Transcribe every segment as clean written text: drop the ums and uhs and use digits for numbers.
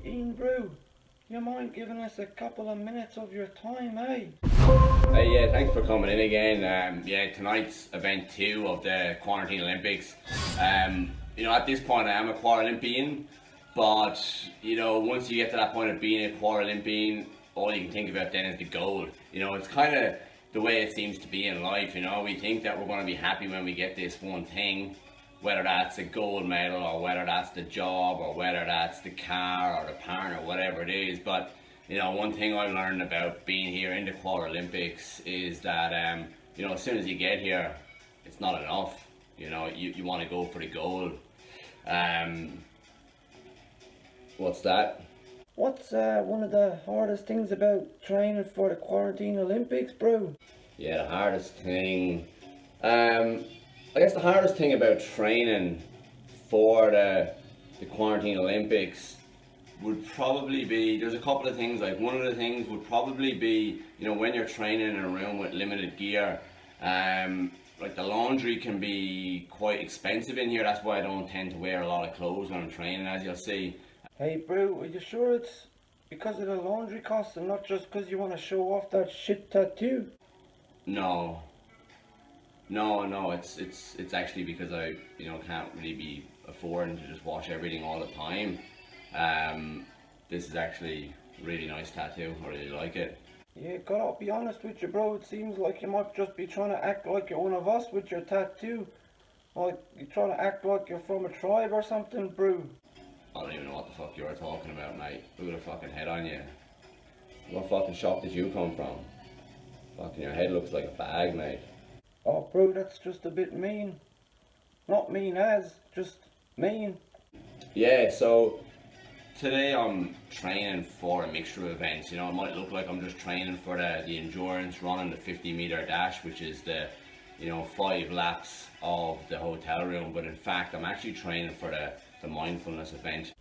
Ian Brew, you mind giving us a couple of minutes of your time, eh? Hey, yeah, thanks for coming in again. Yeah, tonight's event 2 of the Quarantine Olympics. At this point I am a Paralympian, but, once you get to that point of being a Paralympian, all you can think about then is the goal. It's kind of the way it seems to be in life, we think that we're going to be happy when we get this one thing, whether that's a gold medal or whether that's the job or whether that's the car or the partner, whatever it is. But one thing I learned about being here in the Paralympics is that as soon as you get here, it's not enough. You want to go for the goal. What's that? What's one of the hardest things about training for the Quarantine Olympics, Brew? Yeah, the hardest thing. I guess the hardest thing about training for the Quarantine Olympics would probably be, there's a couple of things. Like, one of the things would probably be, when you're training in a room with limited gear, like the laundry can be quite expensive in here. That's why I don't tend to wear a lot of clothes when I'm training, as you'll see. Hey, Brew, are you sure it's because of the laundry costs and not just because you want to show off that shit tattoo? No, no, it's actually because I can't really be affording to just wash everything all the time. This is actually a really nice tattoo. I really like it. Yeah, gotta be honest with you, bro. It seems like you might just be trying to act like you're one of us with your tattoo. Like you're trying to act like you're from a tribe or something, Brew. I don't even know what the fuck you're talking about, mate. Look at a fucking head on you. What fucking shop did you come from? Fucking your head looks like a bag, mate. Oh, bro, that's just a bit mean. Not mean as, just mean. Yeah, so today I'm training for a mixture of events. It might look like I'm just training for the endurance run and the 50-meter dash, which is the 5 laps of the hotel room, but in fact I'm actually training for the mindfulness event.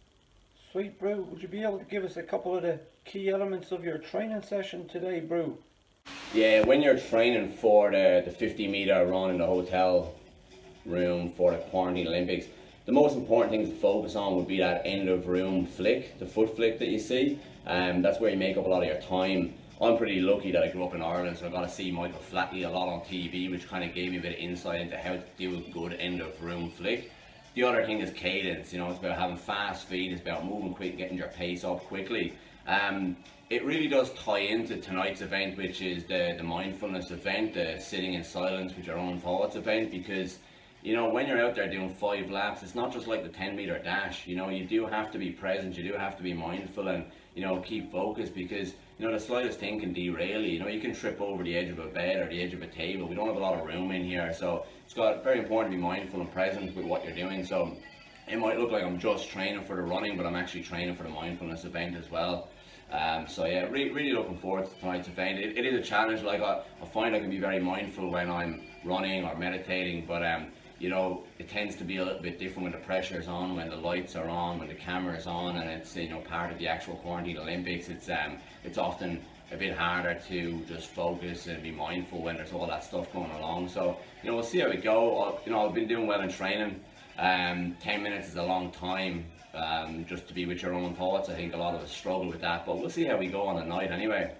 Sweet, Brew. Would you be able to give us a couple of the key elements of your training session today, Brew? Yeah, when you're training for the 50-meter run in the hotel room for the Quarantine Olympics, the most important things to focus on would be that end of room flick, the foot flick that you see. That's where you make up a lot of your time. I'm pretty lucky that I grew up in Ireland, so I got to see Michael Flatley a lot on TV, which kind of gave me a bit of insight into how to do a good end of room flick. The other thing is cadence. It's about having fast feet, it's about moving quick, getting your pace up quickly. It really does tie into tonight's event, which is the mindfulness event, the sitting in silence with your own thoughts event, because when you're out there doing 5 laps, it's not just like the 10-meter dash. You do have to be present, you do have to be mindful and keep focused, because the slightest thing can derail you. You can trip over the edge of a bed or the edge of a table. We don't have a lot of room in here, so it's very important to be mindful and present with what you're doing. So it might look like I'm just training for the running, but I'm actually training for the mindfulness event as well. So yeah, really looking forward to tonight's event. It is a challenge. Like I find I can be very mindful when I'm running or meditating, but it tends to be a little bit different when the pressure's on, when the lights are on, when the camera's on, and it's part of the actual Quarantine Olympics. It's often a bit harder to just focus and be mindful when there's all that stuff going along. So we'll see how we go. I've been doing well in training. 10 minutes is a long time just to be with your own thoughts. I think a lot of us struggle with that, but we'll see how we go on the night anyway.